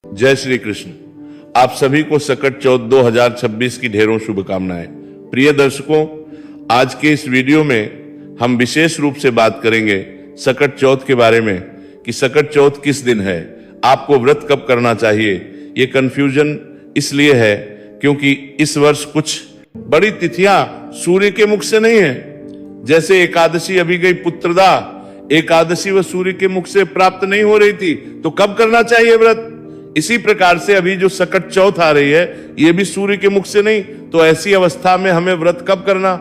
जय श्री कृष्ण। आप सभी को सकट चौथ 2026 की ढेरों शुभकामनाएं। प्रिय दर्शकों, आज के इस वीडियो में हम विशेष रूप से बात करेंगे सकट चौथ के बारे में कि सकट चौथ किस दिन है, आपको व्रत कब करना चाहिए। ये कंफ्यूजन इसलिए है क्योंकि इस वर्ष कुछ बड़ी तिथियां सूर्य के मुख से नहीं है। जैसे एकादशी अभी गई पुत्रदा, एकादशी व सूर्य के मुख से प्राप्त नहीं हो रही थी, तो कब करना चाहिए व्रत। इसी प्रकार से अभी जो सकट चौथ आ रही है, ये भी सूर्य के मुख से नहीं, तो ऐसी अवस्था में हमें व्रत कब करना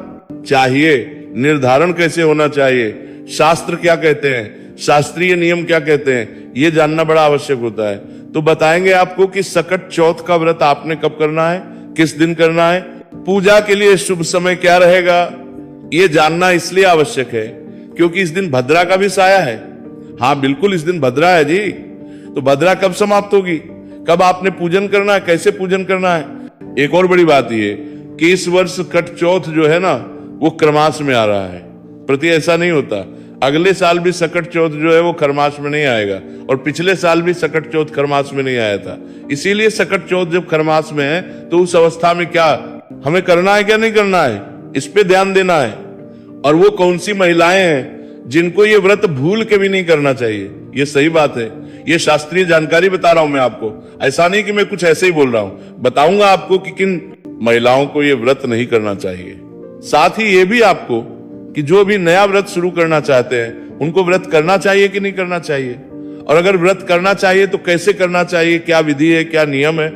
चाहिए, निर्धारण कैसे होना चाहिए, शास्त्र क्या कहते हैं, शास्त्रीय नियम क्या कहते हैं, ये जानना बड़ा आवश्यक होता है। तो बताएंगे आपको कि सकट चौथ का व्रत आपने कब करना है, किस दिन करना है, पूजा के लिए शुभ समय क्या रहेगा। ये जानना इसलिए आवश्यक है क्योंकि इस दिन भद्रा का भी साया है। हाँ बिल्कुल, इस दिन भद्रा है जी। तो भद्रा कब समाप्त होगी, कब आपने पूजन करना है, कैसे पूजन करना है। एक और बड़ी बात ये कि इस वर्ष सकट चौथ जो है ना, वो खरमास में आ रहा है। प्रति ऐसा नहीं होता, अगले साल भी सकट चौथ जो है वो खरमास में नहीं आएगा, और पिछले साल भी सकट चौथ खरमास में नहीं आया था। इसीलिए सकट चौथ जब खरमास में है तो उस अवस्था में क्या हमें करना है, क्या नहीं करना है, इस पे ध्यान देना है। और वो कौन सी महिलाएं हैं जिनको ये व्रत भूल के भी नहीं करना चाहिए, ये सही बात है। ये शास्त्रीय जानकारी बता रहा हूं मैं आपको, ऐसा नहीं कि मैं कुछ ऐसे ही बोल रहा हूं। बताऊंगा आपको कि किन महिलाओं को ये व्रत नहीं करना चाहिए। साथ ही ये भी आपको कि जो भी नया व्रत शुरू करना चाहते हैं उनको व्रत करना चाहिए कि नहीं करना चाहिए, और अगर व्रत करना चाहिए तो कैसे करना चाहिए, क्या विधि है, क्या नियम है,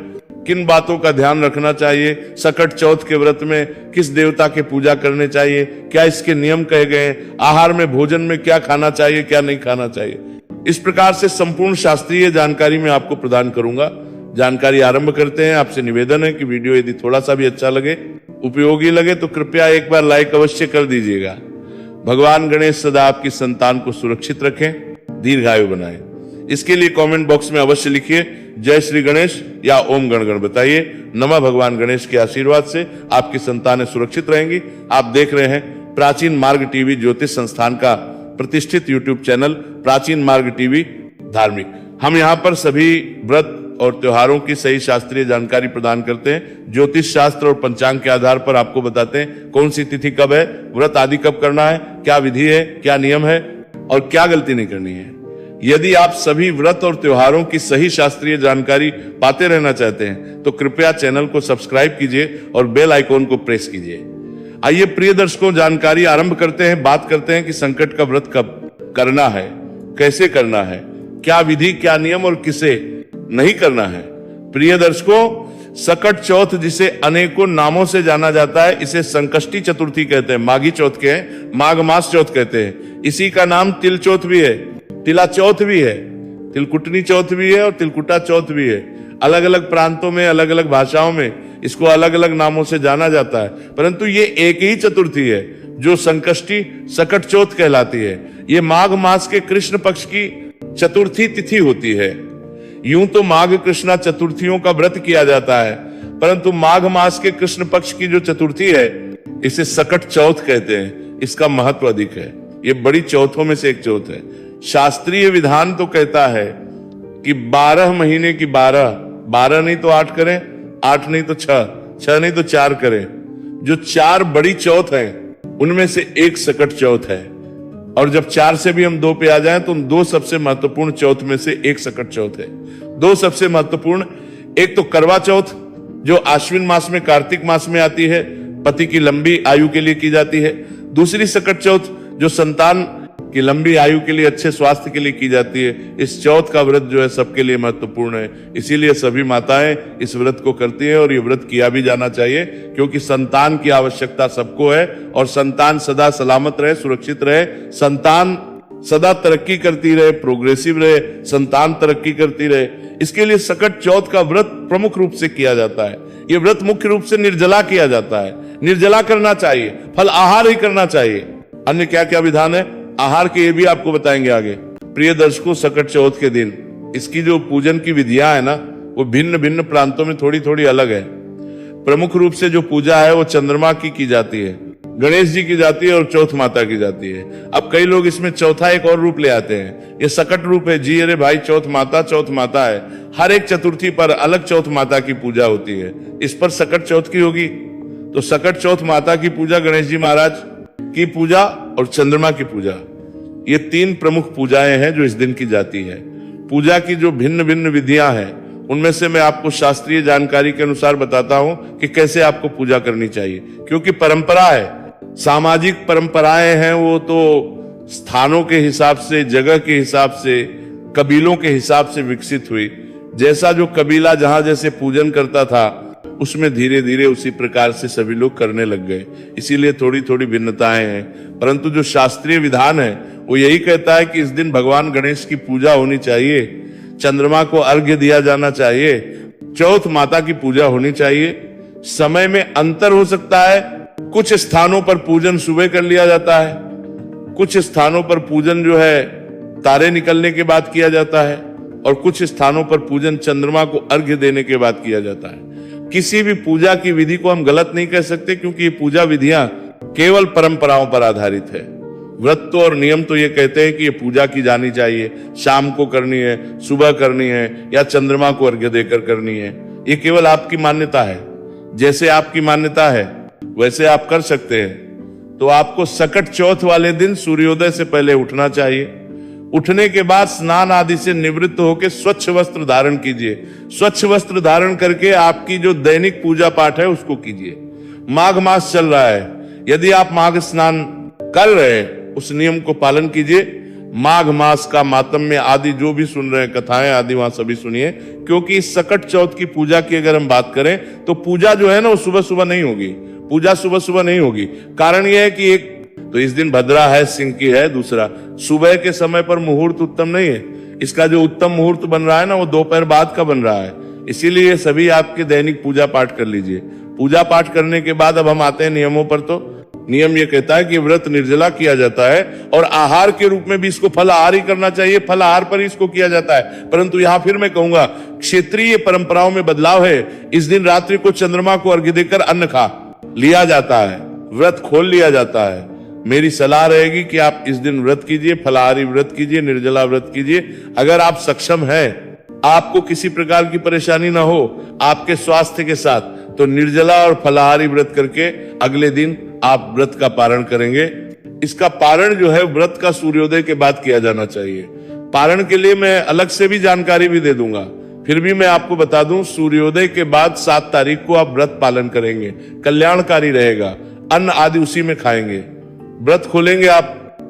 किन बातों का ध्यान रखना चाहिए। सकट चौथ के व्रत में किस देवता के पूजा करने चाहिए, क्या इसके नियम कहे गए हैं, आहार में भोजन में क्या खाना चाहिए, क्या नहीं खाना चाहिए। इस प्रकार से संपूर्ण शास्त्रीय जानकारी मैं आपको प्रदान करूंगा। जानकारी आरंभ करते हैं। आपसे निवेदन है कि वीडियो यदि थोड़ा सा भी अच्छा लगे, उपयोगी लगे, तो कृपया एक बार लाइक अवश्य कर दीजिएगा। भगवान गणेश सदा आपकी संतान को सुरक्षित रखें, दीर्घायु बनाएं। इसके लिए कमेंट बॉक्स में अवश्य लिखिए जय श्री गणेश या ओम गण गण बताइए। नमः भगवान गणेश के आशीर्वाद से आपकी संतानें सुरक्षित रहेंगी। आप देख रहे हैं प्राचीन मार्ग टीवी, ज्योतिष संस्थान का प्रतिष्ठित यूट्यूब चैनल प्राचीन मार्ग टीवी धार्मिक। हम यहाँ पर सभी व्रत और त्योहारों की सही शास्त्रीय जानकारी प्रदान करते हैं। ज्योतिष शास्त्र और पंचांग के आधार पर आपको बताते हैं कौन सी तिथि कब है, व्रत आदि कब करना है, क्या विधि है, क्या नियम है और क्या गलती नहीं करनी है। यदि आप सभी व्रत और त्योहारों की सही शास्त्रीय जानकारी पाते रहना चाहते हैं तो कृपया चैनल को सब्सक्राइब कीजिए और बेल आइकॉन को प्रेस कीजिए। आइए प्रिय दर्शकों, जानकारी आरंभ करते हैं। बात करते हैं कि संकट का व्रत कब करना है, कैसे करना है, क्या विधि, क्या नियम और किसे नहीं करना है। प्रिय दर्शकों, सकट चौथ जिसे अनेकों नामों से जाना जाता है, इसे संकष्टी चतुर्थी कहते हैं, माघी चौथ के हैं, माघ मास चौथ कहते हैं। इसी का नाम तिल चौथ भी है, तिला चौथ भी है, तिलकुटनी चौथ भी है और तिलकुटा चौथ भी है। अलग अलग प्रांतों में, अलग अलग भाषाओं में इसको अलग अलग नामों से जाना जाता है, परंतु ये एक ही चतुर्थी है जो संकष्टी सकट चौथ कहलाती है। ये माघ मास के कृष्ण पक्ष की चतुर्थी तिथि होती है। यूं तो माघ कृष्णा चतुर्थियों का व्रत किया जाता है, परंतु माघ मास के कृष्ण पक्ष की जो चतुर्थी है इसे सकट चौथ कहते हैं। इसका महत्व अधिक है, ये बड़ी चौथों में से एक चौथ है। शास्त्रीय विधान तो कहता है कि 12 महीने की 12 नहीं तो 8 करें, 8 नहीं तो 6 नहीं तो 4 करें। जो 4 बड़ी चौथ हैं उनमें से एक सकट चौथ है, और जब 4 से भी हम 2 पे आ जाएं तो 2 सबसे महत्वपूर्ण चौथ में से एक सकट चौथ है। 2 सबसे महत्वपूर्ण, एक तो करवा चौथ जो आश्विन मास में, कार्तिक मास में आती है, पति की लंबी आयु के लिए की जाती है। दूसरी सकट चौथ जो संतान की लंबी आयु के लिए, अच्छे स्वास्थ्य के लिए की जाती है। इस चौथ का व्रत जो है सबके लिए महत्वपूर्ण है, इसीलिए सभी माताएं इस व्रत को करती हैं और ये व्रत किया भी जाना चाहिए, क्योंकि संतान की आवश्यकता सबको है और संतान सदा सलामत रहे, सुरक्षित रहे, संतान सदा तरक्की करती रहे, प्रोग्रेसिव रहे, संतान तरक्की करती रहे। इसके लिए सकट चौथ का व्रत प्रमुख रूप से किया जाता है। ये व्रत मुख्य रूप से निर्जला किया जाता है। निर्जला करना चाहिए, फल आहार ही करना चाहिए। अन्य क्या क्या विधान है आहार के, ये भी आपको बताएंगे आगे। प्रिय दर्शकों, सकट चौथ के दिन इसकी जो पूजन की विधियां है ना, वो भिन्न भिन्न प्रांतों में थोड़ी थोड़ी अलग है। प्रमुख रूप से जो पूजा है वो चंद्रमा की जाती है, गणेश जी की जाती है और चौथ माता की जाती है। अब कई लोग इसमें चौथा एक और रूप ले आते हैं, ये सकट रूप है जी। अरे भाई, चौथ माता है। हर एक चतुर्थी पर अलग चौथ माता की पूजा होती है, इस पर सकट चौथ की होगी। तो सकट चौथ माता की पूजा, गणेश जी महाराज की पूजा और चंद्रमा की पूजा, ये 3 प्रमुख पूजाएं हैं जो इस दिन की जाती है। पूजा की जो भिन्न भिन्न विधियां हैं, उनमें से मैं आपको शास्त्रीय जानकारी के अनुसार बताता हूं कि कैसे आपको पूजा करनी चाहिए। क्योंकि परंपरा है, सामाजिक परंपराएं हैं, वो तो स्थानों के हिसाब से, जगह के हिसाब से, कबीलों के हिसाब से विकसित हुई। जैसा जो कबीला जहां जैसे पूजन करता था, उसमें धीरे धीरे उसी प्रकार से सभी लोग करने लग गए। इसीलिए थोड़ी थोड़ी भिन्नताएं हैं, परंतु जो शास्त्रीय विधान है वो यही कहता है कि इस दिन भगवान गणेश की पूजा होनी चाहिए, चंद्रमा को अर्घ्य दिया जाना चाहिए, चौथ माता की पूजा होनी चाहिए। समय में अंतर हो सकता है, कुछ स्थानों पर पूजन सुबह कर लिया जाता है, कुछ स्थानों पर पूजन जो है तारे निकलने के बाद किया जाता है, और कुछ स्थानों पर पूजन चंद्रमा को अर्घ्य देने के बाद किया जाता है। किसी भी पूजा की विधि को हम गलत नहीं कह सकते, क्योंकि ये पूजा विधियां केवल परंपराओं पर आधारित है। व्रत तो और नियम तो ये कहते हैं कि ये पूजा की जानी चाहिए, शाम को करनी है, सुबह करनी है, या चंद्रमा को अर्घ्य देकर करनी है। ये केवल आपकी मान्यता है, जैसे आपकी मान्यता है वैसे आप कर सकते हैं। तो आपको सकट चौथ वाले दिन सूर्योदय से पहले उठना चाहिए। उठने के बाद स्नान आदि से निवृत्त होकर स्वच्छ वस्त्र धारण कीजिए। स्वच्छ वस्त्र धारण करके आपकी जो दैनिक पूजा पाठ है उसको कीजिए। माघ मास चल रहा है, यदि आप माघ स्नान कर रहे हैं उस नियम को पालन कीजिए। माघ मास का मातम्य आदि जो भी सुन रहे हैं, कथाएं आदि, वहां सभी सुनिए। क्योंकि इस सकट चौथ की पूजा की अगर हम बात करें तो पूजा जो है ना वो सुबह सुबह नहीं होगी, पूजा सुबह सुबह नहीं होगी। कारण यह है कि एक तो इस दिन भद्रा है, सिंह की है, दूसरा सुबह के समय पर मुहूर्त उत्तम नहीं है। इसका जो उत्तम मुहूर्त बन रहा है ना वो दोपहर बाद का बन रहा है। इसीलिए सभी आपके दैनिक पूजा पाठ कर लीजिए। पूजा पाठ करने के बाद अब हम आते हैं नियमों पर। तो नियम ये कहता है कि व्रत निर्जला किया जाता है, और आहार के रूप में भी इसको फलाहार ही करना चाहिए, फलाहार पर ही इसको किया जाता है। परंतु यहां फिर मैं कहूंगा, क्षेत्रीय परंपराओं में बदलाव है। इस दिन रात्रि को चंद्रमा को अर्घ्य देकर अन्न खा लिया जाता है, व्रत खोल लिया जाता है। मेरी सलाह रहेगी कि आप इस दिन व्रत कीजिए, फलाहारी व्रत कीजिए, निर्जला व्रत कीजिए। अगर आप सक्षम हैं, आपको किसी प्रकार की परेशानी ना हो आपके स्वास्थ्य के साथ, तो निर्जला और फलाहारी व्रत करके अगले दिन आप व्रत का पारण करेंगे। इसका पारण जो है व्रत का सूर्योदय के बाद किया जाना चाहिए। पारण के लिए मैं अलग से भी जानकारी भी दे दूंगा, फिर भी मैं आपको बता दूं, सूर्योदय के बाद 7 तारीख को आप व्रत पालन करेंगे, कल्याणकारी रहेगा। अन्न आदि उसी में खाएंगे। व्रत खोलेंगे आप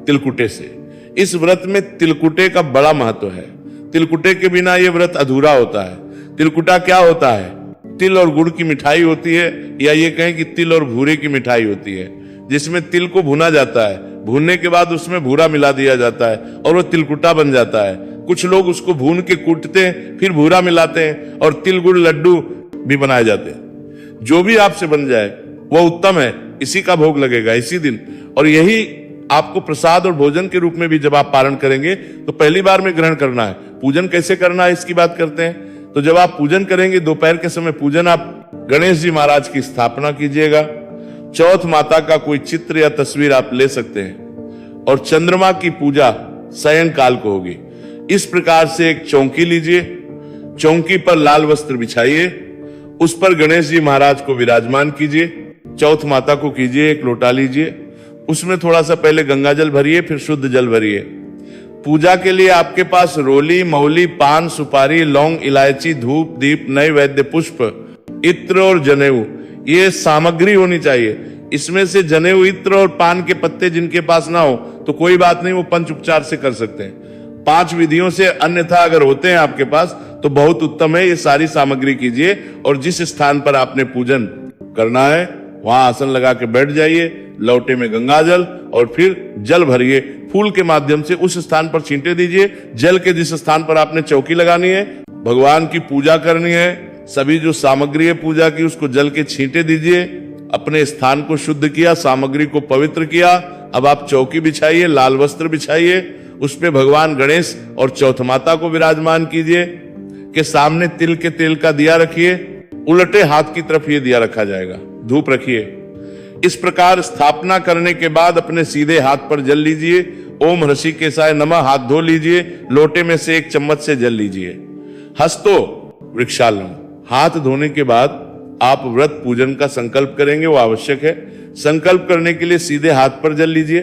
तिलकुटे से। इस व्रत में तिलकुटे का बड़ा महत्व है। तिलकुटे के बिना यह व्रत अधूरा होता है। तिलकुटा क्या होता है? तिल और गुड़ की मिठाई होती है, या ये कहें कि तिल और भूरे की मिठाई होती है, जिसमें तिल को भुना जाता है, भूनने के बाद उसमें भूरा मिला दिया जाता है और वो तिलकुटा बन जाता है। कुछ लोग उसको भून के कूटते हैं, फिर भूरा मिलाते हैं, और तिल गुड़ लड्डू भी बनाए जाते हैं। जो भी आपसे बन जाए वो उत्तम है, इसी का भोग लगेगा इसी दिन। और यही आपको प्रसाद और भोजन के रूप में भी जब आप पारण करेंगे तो पहली बार में ग्रहण करना है। पूजन कैसे करना है इसकी बात करते हैं। तो जब आप पूजन करेंगे, दोपहर के समय पूजन, आप गणेश जी महाराज की स्थापना कीजिएगा। चौथ माता का कोई चित्र या तस्वीर आप ले सकते हैं, और चंद्रमा की पूजा शयन काल को होगी। इस प्रकार से एक चौकी लीजिए, चौकी पर लाल वस्त्र बिछाइए, उस पर गणेश जी महाराज को विराजमान कीजिए, चौथ माता को कीजिए, एक लोटा लीजिए, उसमें थोड़ा सा पहले गंगा जल भरिए, फिर शुद्ध जल भरिए। पूजा के लिए आपके पास रोली, मौली, पान, सुपारी, लौंग, इलायची, धूप, दीप, नए वैद्य पुष्प, इत्र और जनेऊ, ये सामग्री होनी चाहिए। इसमें से जनेऊ, इत्र और पान के पत्ते जिनके पास ना हो तो कोई बात नहीं, वो पंच उपचार से कर सकते हैं। 5 विधियों से अन्यथा अगर होते हैं आपके पास तो बहुत उत्तम है। ये सारी सामग्री कीजिए, और जिस स्थान पर आपने पूजन करना है वहां आसन लगा के बैठ जाइए, लौटे में गंगाजल और फिर जल भरिए, फूल के माध्यम से उस स्थान पर छींटे दीजिए। जल के जिस स्थान पर आपने चौकी लगानी है, भगवान की पूजा करनी है, सभी जो सामग्री है पूजा की उसको जल के छींटे दीजिए। अपने स्थान को शुद्ध किया, सामग्री को पवित्र किया। अब आप चौकी बिछाइए, लाल वस्त्र बिछाइए, उस पे भगवान गणेश और चौथ माता को विराजमान कीजिए। के सामने तिल के तेल का दिया रखिए, उल्टे हाथ की तरफ ये दिया रखा जाएगा। धूप रखिए। इस प्रकार स्थापना करने के बाद अपने सीधे हाथ पर जल लीजिए। ओम ऋषिकेशाय नमः हाथ धो लीजिए। लोटे में से 1 चम्मच से जल लीजिए। हस्तो वृक्षालम, हाथ धोने के बाद आप व्रत पूजन का संकल्प करेंगे, वो आवश्यक है। संकल्प करने के लिए सीधे हाथ पर जल लीजिए।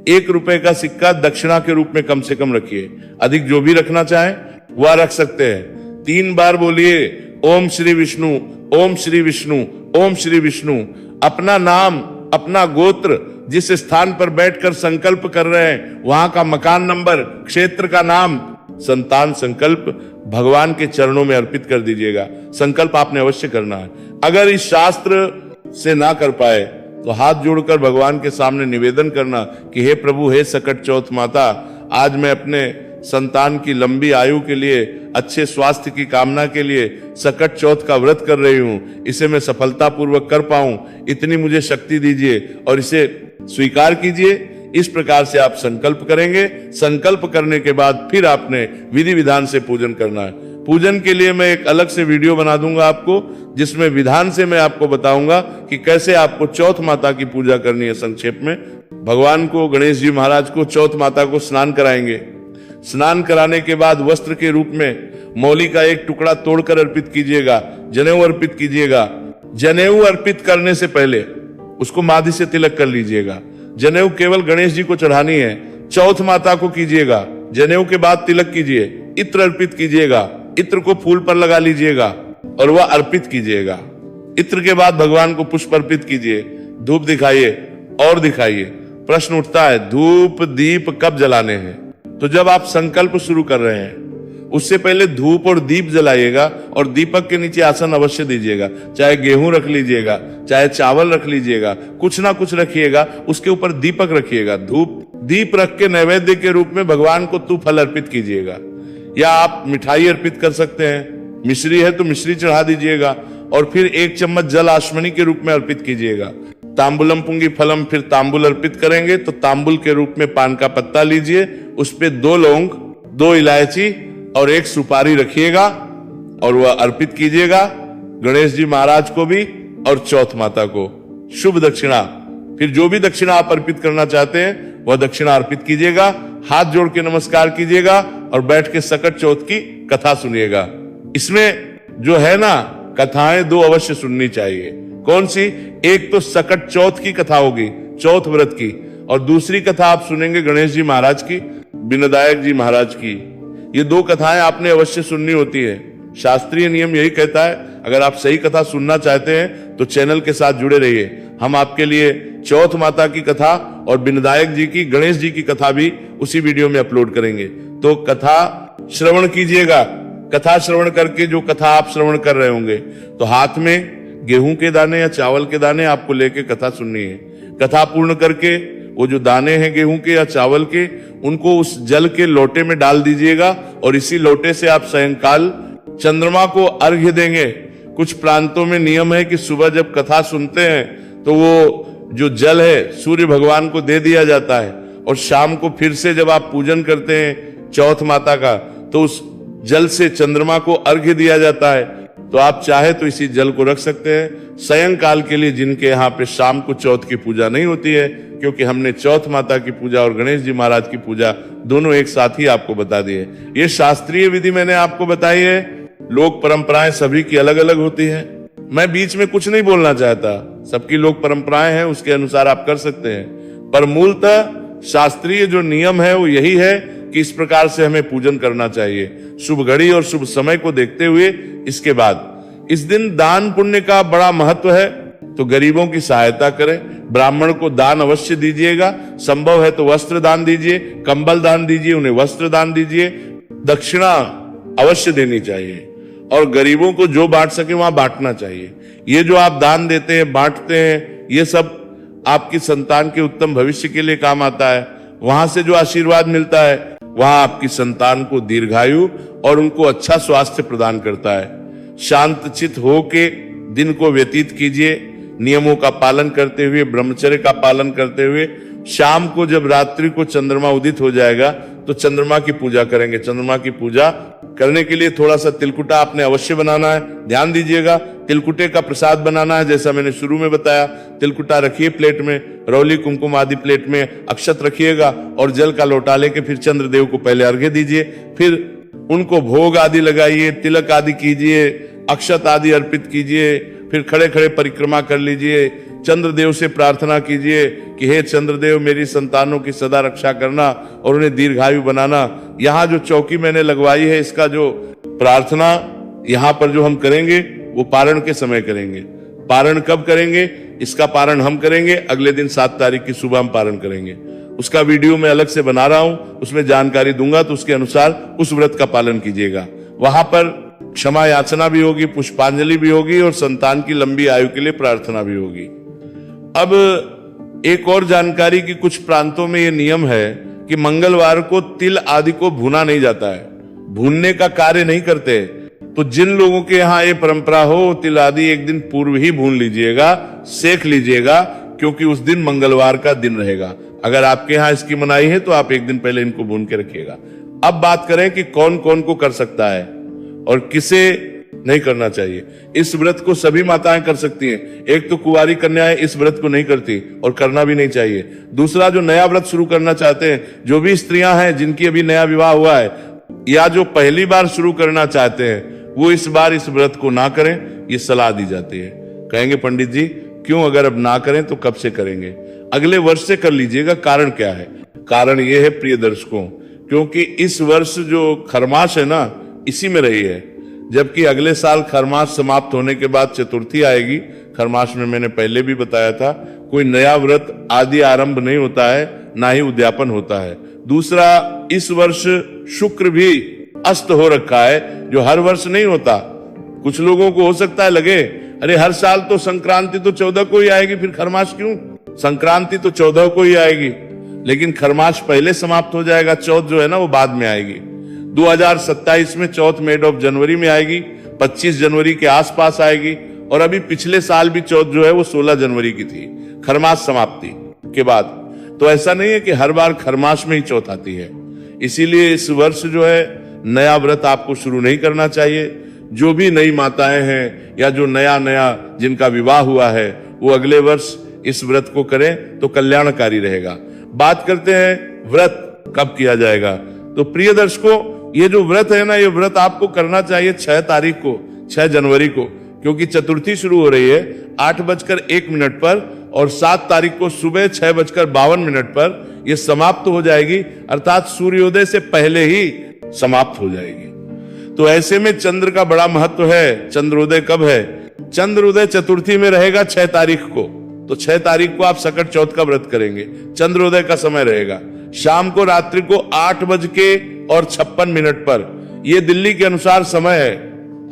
1 रुपए का सिक्का दक्षिणा के रूप में कम से कम रखिए, अधिक जो भी रखना चाहे वह रख सकते हैं। 3 बार बोलिए ओम श्री विष्णु, ओम श्री विष्णु, ओम श्री विष्णु। अपना नाम, अपना गोत्र, जिस स्थान पर बैठकर संकल्प कर रहे हैं वहां का मकान नंबर, क्षेत्र का नाम, संतान संकल्प भगवान के चरणों में अर्पित कर दीजिएगा। संकल्प आपने अवश्य करना है। अगर इस शास्त्र से ना कर पाए तो हाथ जोड़कर भगवान के सामने निवेदन करना कि हे प्रभु, हे सकट चौथ माता, आज मैं अपने संतान की लंबी आयु के लिए, अच्छे स्वास्थ्य की कामना के लिए सकट चौथ का व्रत कर रही हूं। इसे मैं सफलता पूर्वक कर पाऊं, इतनी मुझे शक्ति दीजिए और इसे स्वीकार कीजिए। इस प्रकार से आप संकल्प करेंगे। संकल्प करने के बाद फिर आपने विधि विधान से पूजन करना है। पूजन के लिए मैं एक अलग से वीडियो बना दूंगा आपको, जिसमें विधान से मैं आपको बताऊंगा कि कैसे आपको चौथ माता की पूजा करनी है। संक्षेप में भगवान को, गणेश जी महाराज को, चौथ माता को स्नान कराएंगे। स्नान कराने के बाद वस्त्र के रूप में मौली का 1 टुकड़ा तोड़कर अर्पित कीजिएगा। जनेऊ अर्पित कीजिएगा। जनेऊ अर्पित करने से पहले उसको माधी से तिलक कर लीजिएगा। जनेऊ केवल गणेश जी को चढ़ानी है, चौथ माता को कीजिएगा। जनेऊ के बाद तिलक कीजिए। इत्र अर्पित कीजिएगा। इत्र को फूल पर लगा लीजिएगा और वह अर्पित कीजिएगा। इत्र के बाद भगवान को पुष्प अर्पित कीजिए। धूप दिखाइए और दिखाइए। प्रश्न उठता है, धूप दीप कब जलाने हैं? तो जब आप संकल्प शुरू कर रहे हैं उससे पहले धूप और दीप जलाइएगा और दीपक के नीचे आसन अवश्य दीजिएगा। चाहे गेहूं रख लीजिएगा, चाहे चावल रख लीजिएगा, कुछ ना कुछ रखिएगा, उसके ऊपर दीपक रखिएगा। धूप दीप रख के नैवेद्य के रूप में भगवान को तू फल अर्पित कीजिएगा, या आप मिठाई अर्पित कर सकते हैं। मिश्री है तो मिश्री चढ़ा दीजिएगा और फिर 1 चम्मच जल आचमनी के रूप में अर्पित कीजिएगा। तांबुलम पुंगी फलम, फिर तांबुल अर्पित करेंगे तो तांबुल के रूप में पान का पत्ता लीजिए, उस पे 2 लौंग, 2 इलायची और 1 सुपारी रखिएगा और वह अर्पित कीजिएगा गणेश जी महाराज को भी और चौथ माता को। शुभ दक्षिणा, फिर जो भी दक्षिणा आप अर्पित करना चाहते हैं वह दक्षिणा अर्पित कीजिएगा। हाथ जोड़ के नमस्कार कीजिएगा और बैठ के सकट चौथ की कथा सुनिएगा। इसमें जो है ना, कथाएं 2 अवश्य सुननी चाहिए। कौन सी? एक तो सकट चौथ की कथा होगी, चौथ व्रत की, और दूसरी कथा आप सुनेंगे गणेश जी महाराज की, विनोदायक जी महाराज की। ये 2 कथाएं आपने अवश्य सुननी होती है। शास्त्रीय नियम यही कहता है। अगर आप सही कथा सुनना चाहते हैं तो चैनल के साथ जुड़े रहिए। हम आपके लिए चौथ माता की कथा और विनोदायक जी की, गणेश जी की कथा भी उसी वीडियो में अपलोड करेंगे। तो कथा श्रवण कीजिएगा। कथा श्रवण करके जो कथा आप श्रवण कर रहे होंगे तो हाथ में गेहूं के दाने या चावल के दाने आपको लेके कथा सुननी है। कथा पूर्ण करके वो जो दाने हैं गेहूं के या चावल के, उनको उस जल के लोटे में डाल दीजिएगा और इसी लोटे से आप सायंकाल चंद्रमा को अर्घ्य देंगे। कुछ प्रांतों में नियम है कि सुबह जब कथा सुनते हैं तो वो जो जल है सूर्य भगवान को दे दिया जाता है और शाम को फिर से जब आप पूजन करते हैं चौथ माता का तो उस जल से चंद्रमा को अर्घ्य दिया जाता है। तो आप चाहे तो इसी जल को रख सकते हैं सायंकाल के लिए, जिनके यहाँ पे शाम को चौथ की पूजा नहीं होती है, क्योंकि हमने चौथ माता की पूजा और गणेश जी महाराज की पूजा दोनों एक साथ ही आपको बता दी है। ये शास्त्रीय विधि मैंने आपको बताई है। लोक परंपराएं सभी की अलग अलग होती है। मैं बीच में कुछ नहीं बोलना चाहता, सबकी लोक परंपराएं हैं, उसके अनुसार आप कर सकते हैं, पर मूलतः शास्त्रीय जो नियम है वो यही है कि इस प्रकार से हमें पूजन करना चाहिए, शुभ घड़ी और शुभ समय को देखते हुए। इसके बाद इस दिन दान पुण्य का बड़ा महत्व है, तो गरीबों की सहायता करें, ब्राह्मण को दान अवश्य दीजिएगा। संभव है तो वस्त्र दान दीजिए, कंबल दान दीजिए, उन्हें वस्त्र दान दीजिए। दक्षिणा अवश्य देनी चाहिए और गरीबों को जो बांट सके वहां बांटना चाहिए। ये जो आप दान देते हैं, बांटते हैं, ये सब आपकी संतान के उत्तम भविष्य के लिए काम आता है। वहां से जो आशीर्वाद मिलता है वहां आपकी संतान को दीर्घायु और उनको अच्छा स्वास्थ्य प्रदान करता है। शांत चित होके दिन को व्यतीत कीजिए, नियमों का पालन करते हुए, ब्रह्मचर्य का पालन करते हुए। शाम को जब रात्रि को चंद्रमा उदित हो जाएगा तो चंद्रमा की पूजा करेंगे। चंद्रमा की पूजा करने के लिए थोड़ा सा तिलकुटा आपने अवश्य बनाना है, ध्यान दीजिएगा। तिलकुटे का प्रसाद बनाना है, जैसा मैंने शुरू में बताया। तिलकुटा रखिए प्लेट में, रौली कुमकुम आदि प्लेट में, अक्षत रखिएगा और जल का लोटा लेके फिर चंद्रदेव को पहले अर्घ्य दीजिए, फिर उनको भोग आदि लगाइए, तिलक आदि कीजिए, अक्षत आदि अर्पित कीजिए, फिर खड़े खड़े परिक्रमा कर लीजिए। चंद्रदेव से प्रार्थना कीजिए कि हे चंद्रदेव, मेरी संतानों की सदा रक्षा करना और उन्हें दीर्घायु बनाना। यहाँ जो चौकी मैंने लगवाई है, इसका जो प्रार्थना यहाँ पर जो हम करेंगे वो पारण के समय करेंगे। पारण कब करेंगे? इसका पारण हम करेंगे अगले दिन 7 तारीख की सुबह हम पारण करेंगे। उसका वीडियो मैं अलग से बना रहा हूं, उसमें जानकारी दूंगा, तो उसके अनुसार उस व्रत का पालन कीजिएगा। वहां पर क्षमा याचना भी होगी, पुष्पांजलि भी होगी और संतान की लंबी आयु के लिए प्रार्थना भी होगी। अब एक और जानकारी कि कुछ प्रांतों में यह नियम है कि मंगलवार को तिल आदि को भुना नहीं जाता है, भूनने का कार्य नहीं करते। तो जिन लोगों के यहाँ ये परंपरा हो, तिल आदि एक दिन पूर्व ही भून लीजिएगा, सेक लीजिएगा, क्योंकि उस दिन मंगलवार का दिन रहेगा। अगर आपके यहाँ इसकी मनाही है तो आप एक दिन पहले इनको भून के रखिएगा। अब बात करें कि कौन कौन को कर सकता है और किसे नहीं करना चाहिए। इस व्रत को सभी माताएं कर सकती हैं। एक तो कुंवारी कन्याएं इस व्रत को नहीं करती और करना भी नहीं चाहिए। दूसरा, जो नया व्रत शुरू करना चाहते हैं, जो भी स्त्रियां हैं जिनकी अभी नया विवाह हुआ है या जो पहली बार शुरू करना चाहते हैं, वो इस बार इस व्रत को ना करें, ये सलाह दी जाती है। कहेंगे पंडित जी क्यों, अगर अब ना करें तो कब से करेंगे? अगले वर्ष से कर लीजिएगा। कारण क्या है? कारण ये है प्रिय दर्शकों, क्योंकि इस वर्ष जो खरमास है ना, इसी में रही है, जबकि अगले साल खरमास समाप्त होने के बाद चतुर्थी आएगी। खरमास में मैंने पहले भी बताया था, कोई नया व्रत आदि आरंभ नहीं होता है, ना ही उद्यापन होता है। दूसरा, इस वर्ष शुक्र भी अस्त हो रखा है, जो हर वर्ष नहीं होता। कुछ लोगों को हो सकता है लगे अरे हर साल तो संक्रांति तो 14 को ही आएगी, फिर खरमास क्यों? संक्रांति तो 14 को ही आएगी, लेकिन खरमास पहले समाप्त हो जाएगा। चौथ जो है ना वो बाद में आएगी। 2027 में चौथ मिड ऑफ जनवरी में आएगी, 25 जनवरी के आसपास आएगी। और अभी पिछले साल भी चौथ जो है वो 16 जनवरी की थी, खरमास समाप्ति के बाद। तो ऐसा नहीं है कि हर बार खरमास में ही चौथ आती है। इसीलिए इस वर्ष जो है नया व्रत आपको शुरू नहीं करना चाहिए। जो भी नई माताएं हैं या जो नया नया जिनका विवाह हुआ है, वो अगले वर्ष इस व्रत को करें तो कल्याणकारी रहेगा। बात करते हैं व्रत कब किया जाएगा। तो प्रिय दर्शकों, ये जो व्रत है ना, ये व्रत आपको करना चाहिए 6 तारीख को, 6 जनवरी को, क्योंकि चतुर्थी शुरू हो रही है 8:01 पर और 7 तारीख को सुबह 6:52 पर ये समाप्त हो जाएगी, अर्थात सूर्योदय से पहले ही समाप्त हो जाएगी। तो ऐसे में चंद्र का बड़ा महत्व है। चंद्रोदय कब है? चंद्रोदय चतुर्थी में रहेगा 6 तारीख को। तो 6 तारीख को आप सकट चौथ का व्रत करेंगे। चंद्रोदय का समय रहेगा शाम को, रात्रि को 8:56 पर। यह दिल्ली के अनुसार समय है।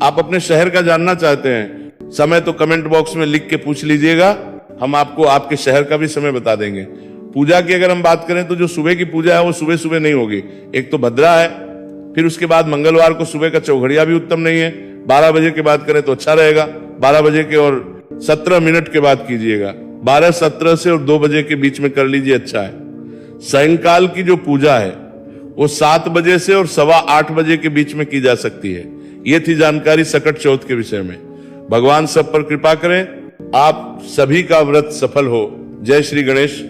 आप अपने शहर का जानना चाहते हैं समय, तो कमेंट बॉक्स में लिख के पूछ लीजिएगा, हम आपको आपके शहर का भी समय बता देंगे। पूजा की अगर हम बात करें तो जो सुबह की पूजा है वो सुबह सुबह नहीं होगी। एक तो भद्रा है, फिर उसके बाद मंगलवार को सुबह का चौघड़िया भी उत्तम नहीं है। 12 बजे के बाद करें तो अच्छा रहेगा। 12 बजे के और 17 मिनट के बाद कीजिएगा। 12:17 से और 2 बजे के बीच में कर लीजिए, अच्छा है। सायंकाल की जो पूजा है वो 7 बजे से और 8:15 बजे के बीच में की जा सकती है। ये थी जानकारी सकट चौथ के विषय में। भगवान सब पर कृपा करें, आप सभी का व्रत सफल हो। जय श्री गणेश।